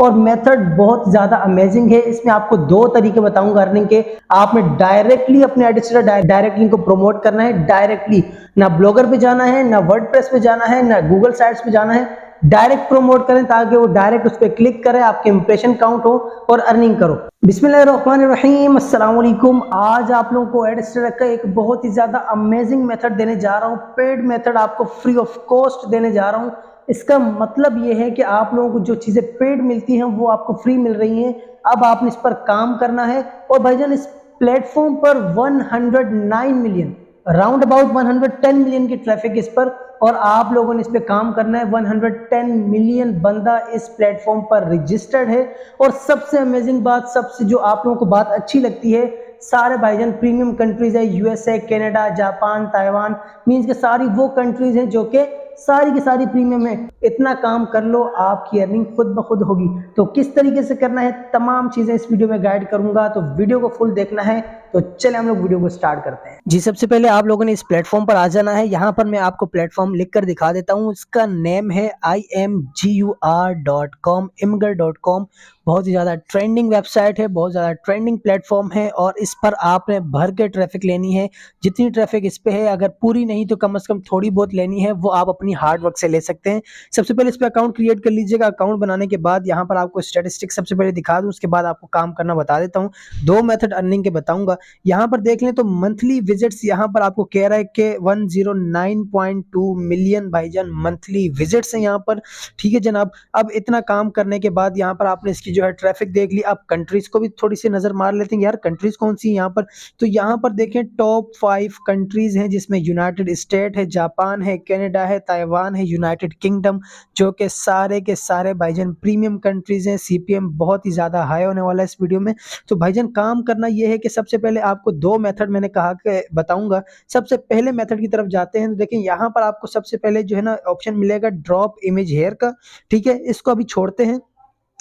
और मेथड बहुत ज़्यादा अमेजिंग है। इसमें आपको दो तरीके बताऊंगा अर्निंग के। आपने डायरेक्टली अपने एडिटर डायरेक्टली इनको प्रमोट करना है, डायरेक्टली, ना ब्लॉगर पे जाना है, ना वर्डप्रेस पे जाना है, ना गूगल साइट्स पे जाना है, डायरेक्ट प्रमोट करें ताकि वो डायरेक्ट उस पर क्लिक करे, आपके इंप्रेशन काउंट हो और अर्निंग करो। बिस्मिल्लाहिर्रहमानिर्रहीम, अस्सलाम वालेकुम। आज आप लोगों को एडस्ट्रा का एक बहुत ही ज्यादा अमेजिंग मेथड देने जा रहा हूँ। पेड मेथड आपको फ्री ऑफ कॉस्ट देने जा रहा हूँ। इसका मतलब ये है कि आप लोगों को जो चीजें पेड मिलती हैं वो आपको फ्री मिल रही हैं। अब आपने इस पर काम करना है। और भाईजान, इस प्लेटफॉर्म पर 109 मिलियन, राउंड अबाउट 110 मिलियन की ट्रैफिक इस पर, और आप लोगों ने इस पे काम करना है। 110 मिलियन बंदा इस प्लेटफॉर्म पर रजिस्टर्ड है। और सबसे अमेजिंग बात, सबसे जो आप लोगों को बात अच्छी लगती है, सारे भाईजान प्रीमियम कंट्रीज है, USA, Canada, Japan, Taiwan, means के सारी वो कंट्रीज हैं जो कि सारी की सारी प्रीमियम है। इतना काम कर लो, आपकी अर्निंग खुद ब खुद होगी। तो किस तरीके से करना है, तमाम चीजें इस वीडियो में गाइड करूंगा, तो वीडियो को फुल देखना है। तो चले हम लोग वीडियो को स्टार्ट करते हैं। जी, सबसे पहले आप लोगों ने इस प्लेटफॉर्म पर आ जाना है। यहाँ पर मैं आपको प्लेटफॉर्म लिख कर दिखा देता हूँ। इसका नेम है imgur.com, imgur.com। बहुत ही ज़्यादा ट्रेंडिंग वेबसाइट है, बहुत ज़्यादा ट्रेंडिंग प्लेटफॉर्म है, और इस पर आपने भर के ट्रैफिक लेनी है। जितनी ट्रैफिक इस पे है, अगर पूरी नहीं तो कम से कम थोड़ी बहुत लेनी है, वो आप अपनी हार्ड वर्क से ले सकते हैं। सबसे पहले इस पर अकाउंट क्रिएट कर लीजिएगा। अकाउंट बनाने के बाद यहाँ पर आपको स्टैटिस्टिक्स सबसे पहले दिखा दूँ, उसके बाद आपको काम करना बता देता हूँ। दो मेथड अर्निंग के बताऊंगा। यहाँ पर देख लें तो मंथली विजिट्स यहाँ पर आपको कह रहा है कि 109.2 मिलियन भाईजान मंथली विजिट्स हैं यहाँ पर। ठीक है जनाब। अब इतना काम करने के बाद यहाँ पर आपने इसकी जो है ट्रैफिक देख ली। अब कंट्रीज को भी थोड़ी सी नजर मार लेते हैं यार, कंट्रीज कौन सी यहाँ पर। तो यहाँ पर देखें टॉप 5 कंट्रीज हैं, जिसमें यूनाइटेड स्टेट है, जापान है, कनाडा है, ताइवान है, यूनाइटेड किंगडम, जो कि सारे के सारे भाईजान प्रीमियम कंट्रीज हैं। सीपीएम बहुत ही ज्यादा हाई होने वाला है इस वीडियो में। तो भाईजान काम करना यह है कि सबसे पहले आपको दो मेथड मैंने कहा कि बताऊंगा। सबसे पहले मेथड की तरफ जाते हैं। तो देखें यहाँ पर आपको सबसे पहले जो है ना ऑप्शन मिलेगा ड्रॉप इमेज हेयर का। ठीक है, इसको अभी छोड़ते हैं।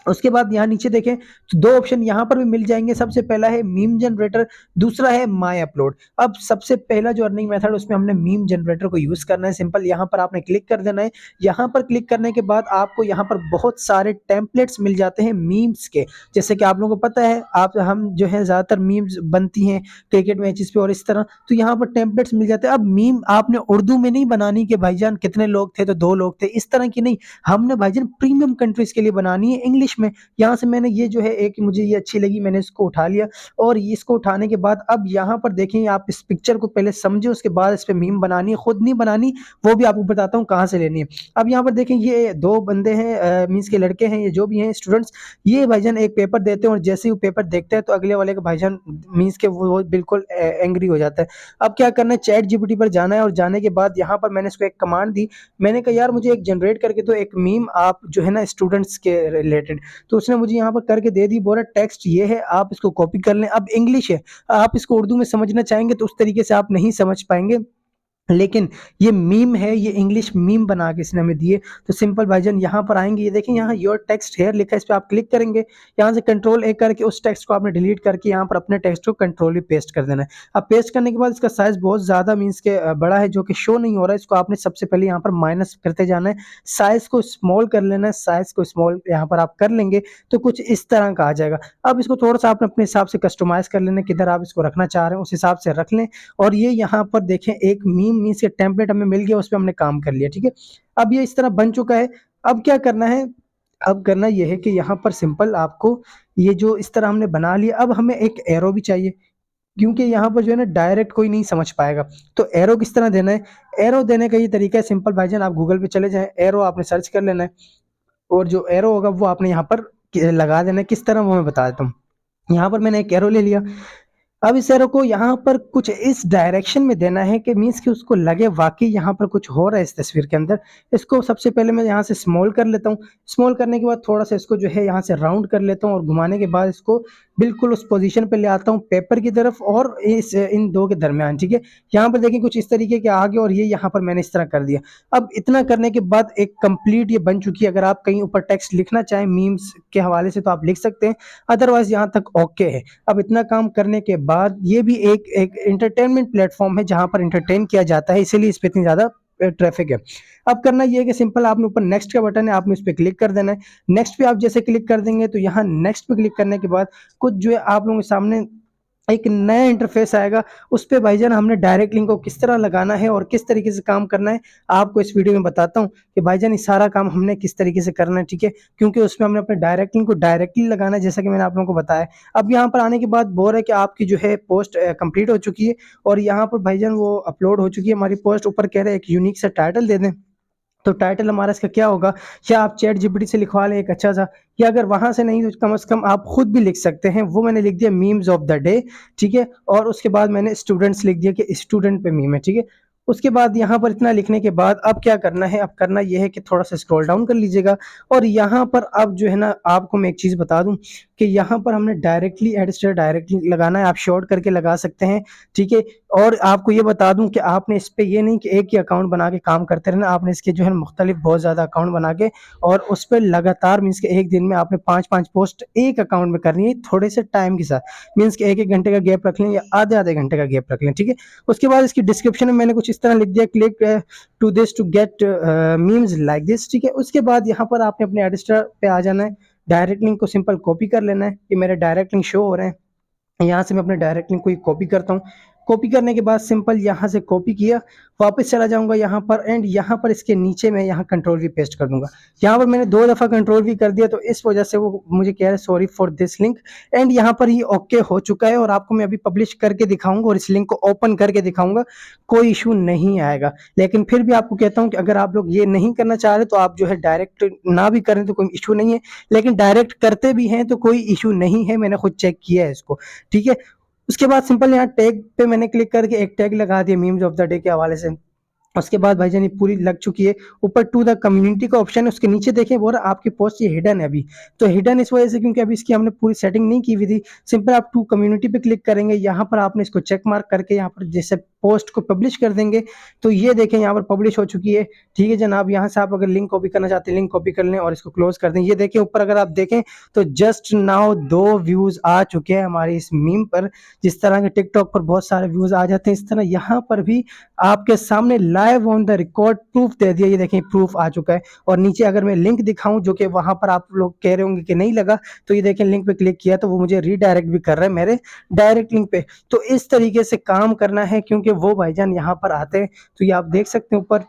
उसके बाद यहाँ नीचे देखें तो दो ऑप्शन यहाँ पर भी मिल जाएंगे। सबसे पहला है मीम जनरेटर, दूसरा है माई अपलोड। अब सबसे पहला जो अर्निंग मेथड, उसमें हमने मीम जनरेटर को यूज करना है। सिंपल यहाँ पर आपने क्लिक कर देना है। यहाँ पर क्लिक करने के बाद आपको यहाँ पर बहुत सारे टेम्पलेट्स मिल जाते हैं मीम्स के। जैसे कि आप लोगों को पता है, आप हम जो है ज्यादातर मीम्स बनती हैं क्रिकेट मैचेस पे और इस तरह, तो यहाँ पर टेम्पलेट्स मिल जाते हैं। अब मीम आपने उर्दू में नहीं बनानी कि भाईजान कितने लोग थे तो 2 लोग थे, इस तरह की नहीं। हमने भाईजान प्रीमियम कंट्रीज के लिए बनानी है, इंग्लिश में। यहाँ से मैंने ये जो है एक मुझे ये अच्छी लगी, मैंने इसको उठा लिया। और इसको उठाने के बाद अब यहाँ पर देखें, आप इस पिक्चर को पहले समझे, उसके बाद इस पे मीम बनानी है। खुद नहीं बनानी, वो भी आपको बताता हूँ कहाँ से लेनी है। अब यहाँ पर देखें ये दो बंदे हैं, मीन्स के लड़के हैं, ये जो भी हैं स्टूडेंट्स। ये भाईजान एक पेपर देते हैं, और जैसे ही वो पेपर देखते हैं तो अगले वाले का भाईजान मीन्स के वो बिल्कुल एंग्री हो जाता है। अब क्या करना है, चैट जीपीटी पर जाना है, और जाने के बाद यहाँ पर मैंने इसको एक कमांड दी। मैंने कहा यार मुझे एक जनरेट करके तो एक मीम आप जो है ना स्टूडेंट्स के रिलेटेड। तो उसने मुझे यहाँ पर करके दे दी। बोला टेक्स्ट ये है, आप इसको कॉपी कर लें। अब इंग्लिश है, आप इसको उर्दू में समझना चाहेंगे तो उस तरीके से आप नहीं समझ पाएंगे, लेकिन ये मीम है, ये इंग्लिश मीम बना के इसने हमें दिए। तो सिंपल भाईजान यहाँ पर आएंगे, ये देखें यहाँ योर टेक्स्ट हेयर लिखा है, इस पर आप क्लिक करेंगे। यहाँ से कंट्रोल ए करके उस टेक्स्ट को आपने डिलीट करके यहाँ पर अपने टेक्स्ट को कंट्रोल भी पेस्ट कर देना है। अब पेस्ट करने के बाद इसका साइज बहुत ज्यादा मीन्स के बड़ा है, जो कि शो नहीं हो रहा है। इसको आपने सबसे पहले यहाँ पर माइनस करते जाना है, साइज को स्मॉल कर लेना है। साइज को स्मॉल यहाँ पर आप कर लेंगे तो कुछ इस तरह का आ जाएगा। अब इसको थोड़ा सा आपने अपने हिसाब से कस्टमाइज कर लेना, किधर आप इसको रखना चाह रहे हैं उस हिसाब से रख लें। और ये यहाँ पर देखें एक मीम मीन्स के टेम्पलेट हमें मिल गया, उस पर हमने काम कर लिया। ठीक है, अब ये इस तरह बन चुका है। अब क्या करना है, अब करना यह है कि यहाँ पर सिंपल आपको ये जो इस तरह हमने बना लिया, अब हमें एक एरो भी चाहिए, क्योंकि यहाँ पर जो है ना डायरेक्ट कोई नहीं समझ पाएगा। तो एरो किस तरह देना है, एरो देने का ये तरीका है सिंपल भाईजान। आप गूगल पे चले जाएं, एरो आपने सर्च कर लेना है, और जो एरो होगा वो आपने यहाँ पर लगा देना है। किस तरह वो मैं बता देता हूँ। यहाँ पर मैंने एक एरो ले लिया। अब इस एरो को यहाँ पर कुछ इस डायरेक्शन में देना है कि मीन्स कि उसको लगे वाकई यहाँ पर कुछ हो रहा है इस तस्वीर के अंदर। इसको सबसे पहले मैं यहाँ से स्मॉल कर लेता हूँ। स्मॉल करने के बाद थोड़ा सा इसको जो है यहाँ से राउंड कर लेता हूँ, और घुमाने के बाद इसको बिल्कुल उस पोजीशन पे ले आता हूँ, पेपर की तरफ और इस इन दो के दरमियान। ठीक है, यहाँ पर देखिए कुछ इस तरीके के आगे, और ये यहाँ पर मैंने इस तरह कर दिया। अब इतना करने के बाद एक कंप्लीट ये बन चुकी है। अगर आप कहीं ऊपर टेक्स्ट लिखना चाहें मीम्स के हवाले से तो आप लिख सकते हैं, अदरवाइज यहाँ तक ओके है। अब इतना काम करने के बाद ये भी एक एक एंटरटेनमेंट प्लेटफॉर्म है जहां पर एंटरटेन किया जाता है, इसीलिए इस पे इतनी ज्यादा ट्रैफिक है। अब करना ये है कि सिंपल आपने ऊपर नेक्स्ट का बटन है, आपने इस पे क्लिक कर देना है। नेक्स्ट पे आप जैसे क्लिक कर देंगे तो यहाँ नेक्स्ट पे क्लिक करने के बाद कुछ जो है आप लोगों के सामने एक नया इंटरफेस आएगा। उस पे भाईजान हमने डायरेक्ट लिंक को किस तरह लगाना है और किस तरीके से काम करना है आपको इस वीडियो में बताता हूँ कि भाईजान ये सारा काम हमने किस तरीके से करना है, ठीक है। क्योंकि उसमें हमने अपने डायरेक्ट लिंक को डायरेक्टली लगाना है, जैसा कि मैंने आप लोगों को बताया। अब यहाँ पर आने के बाद बोल रहा है कि आपकी जो है पोस्ट कंप्लीट हो चुकी है और यहाँ पर भाईजान वो अपलोड हो चुकी है हमारी पोस्ट। ऊपर कह रहे हैं एक यूनिक सा टाइटल दे दें, तो टाइटल हमारा इसका क्या होगा, या आप चैट जीपीटी से लिखवा लें एक अच्छा सा, या अगर वहां से नहीं तो कम से कम आप खुद भी लिख सकते हैं। वो मैंने लिख दिया मीम्स ऑफ द डे, ठीक है। और उसके बाद मैंने स्टूडेंट्स लिख दिया कि स्टूडेंट पे मीम है, ठीक है। उसके बाद यहाँ पर इतना लिखने के बाद अब क्या करना है, अब करना यह है कि थोड़ा सा स्क्रॉल डाउन कर लीजिएगा और यहाँ पर अब जो है ना आपको मैं एक चीज़ बता दूं कि यहाँ पर हमने डायरेक्टली एडस्टर डायरेक्टली लगाना है, आप शॉर्ट करके लगा सकते हैं, ठीक है। और आपको ये बता दूं कि आपने इस पे ये नहीं कि एक ही अकाउंट बना के काम करते रहना, आपने इसके जो है मुख्तलिफ बहुत ज़्यादा अकाउंट बना के और उस पर लगातार मीन्स के एक दिन में आपने 5-5 पोस्ट एक अकाउंट में करनी है, थोड़े से टाइम के साथ। मीन्स के 1-1 घंटे का गैप रख लें या आधे-आधे घंटे का गैप रख लें, ठीक है। उसके बाद इसकी डिस्क्रिप्शन में मैंने कुछ इस तरह लिख दिया, click to this to get memes like this, ठीक है। उसके बाद यहाँ पर आपने अपने एडिटर पे आ जाना है, डायरेक्ट लिंक को सिंपल कॉपी कर लेना है। ये मेरे डायरेक्ट लिंक शो हो रहे हैं, यहाँ से मैं अपने डायरेक्ट लिंक को कॉपी करता हूँ। कॉपी करने के बाद सिंपल यहाँ से कॉपी किया, वापस चला जाऊंगा यहाँ पर एंड यहाँ पर इसके नीचे मैं यहाँ कंट्रोल वी पेस्ट कर दूंगा। यहाँ पर मैंने 2 दफ़ा कंट्रोल वी कर दिया तो इस वजह से वो मुझे कह रहा है sorry for this link. And यहाँ पर ये ओके हो चुका है और आपको मैं अभी पब्लिश करके दिखाऊंगा और इस लिंक को ओपन करके दिखाऊंगा, कोई इशू नहीं आएगा। लेकिन फिर भी आपको कहता हूँ कि अगर आप लोग ये नहीं करना चाह रहे तो आप जो है डायरेक्ट ना भी करें तो कोई इशू नहीं है, लेकिन डायरेक्ट करते भी हैं तो कोई इशू नहीं है, मैंने खुद चेक किया है इसको, ठीक है। उसके बाद सिंपल यहाँ टैग पे मैंने क्लिक करके एक टैग लगा दिया मीम्स ऑफ द डे के हवाले से। उसके बाद भाईजान ये पूरी लग चुकी है। ऊपर टू द कम्युनिटी का ऑप्शन है, उसके नीचे देखें बोल रहा आपकी पोस्ट ये हिडन है अभी, तो हिडन इस वजह से क्योंकि अभी इसकी हमने पूरी सेटिंग नहीं की हुई थी। सिंपल आप टू कम्युनिटी पे क्लिक करेंगे, यहाँ पर आपने इसको चेक मार्क करके यहाँ पर जैसे पोस्ट को पब्लिश कर देंगे तो ये देखें यहाँ पर पब्लिश हो चुकी है, ठीक है जनाब। यहाँ से आप अगर लिंक कॉपी करना चाहते हैं लिंक कॉपी कर लें और इसको क्लोज कर दें। ये देखें ऊपर अगर आप देखें तो जस्ट नाउ 2 व्यूज आ चुके हैं हमारे इस मीम पर। जिस तरह के टिकटॉक पर बहुत सारे व्यूज आ जाते हैं, इस तरह यहाँ पर भी आपके सामने live on the record proof दे दिया। ये देखें प्रूफ आ चुका है और नीचे अगर मैं लिंक दिखाऊं जो कि वहां पर आप लोग कह रहे होंगे कि नहीं लगा, तो ये देखें लिंक पे क्लिक किया तो वो मुझे रीडायरेक्ट भी कर रहा है मेरे डायरेक्ट लिंक पे। तो इस तरीके से काम करना है क्योंकि वो भाईजान यहाँ पर आते हैं, तो ये आप देख सकते हैं ऊपर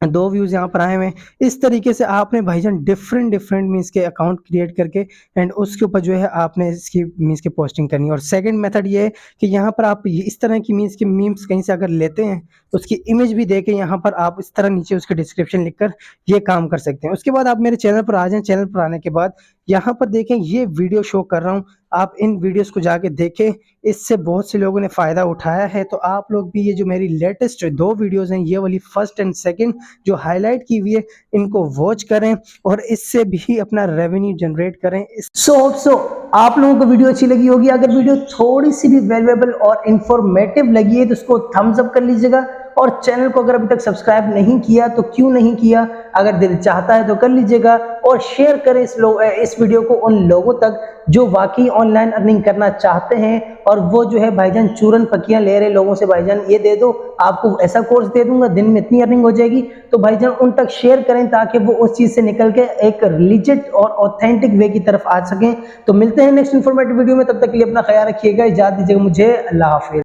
2 व्यूज यहाँ पर आए हुए हैं। इस तरीके से आपने भाईजान डिफरेंट मीन्स के अकाउंट क्रिएट करके एंड उसके ऊपर जो है आपने इसकी मीन्स की पोस्टिंग करनी है। और सेकंड मेथड ये है कि यहाँ पर आप इस तरह की मीन्स के मीम्स कहीं से अगर लेते हैं उसकी इमेज भी देके यहाँ पर आप इस तरह नीचे उसके डिस्क्रिप्शन लिखकर ये काम कर सकते हैं। उसके बाद आप मेरे चैनल पर आ जाएं। चैनल पर आने के बाद यहाँ पर देखें ये वीडियो शो कर रहा हूँ, आप इन वीडियोस को जाके देखें, इससे बहुत से लोगों ने फ़ायदा उठाया है। तो आप लोग भी ये जो मेरी लेटेस्ट 2 वीडियोस हैं, ये वाली फर्स्ट एंड सेकंड जो हाईलाइट की हुई है, इनको वॉच करें और इससे भी अपना रेवेन्यू जनरेट करें। सो आप लोगों को वीडियो अच्छी लगी होगी। अगर वीडियो थोड़ी सी भी वैल्यूएबल और इंफॉर्मेटिव लगी है तो उसको थम्स अप कर लीजिएगा और चैनल को अगर अभी तक सब्सक्राइब नहीं किया तो क्यों नहीं किया, अगर दिल चाहता है तो कर लीजिएगा और शेयर करें इस वीडियो को उन लोगों तक जो वाकई ऑनलाइन अर्निंग करना चाहते हैं और वो जो है भाईजान चूरन पकियां ले रहे लोगों से, भाईजान ये दे दो आपको ऐसा कोर्स दे दूंगा दिन में इतनी अर्निंग हो जाएगी। तो भाईजान उन तक शेयर करें ताकि वो उस चीज से निकल के एक रिलीजियस और ऑथेंटिक वे की तरफ आ सकें। तो मिलते हैं नेक्स्ट इंफॉर्मेटिव वीडियो में, तब तक के लिए अपना ख्याल रखिएगा, इजाजत दीजिएगा मुझे, अल्लाह हाफिज।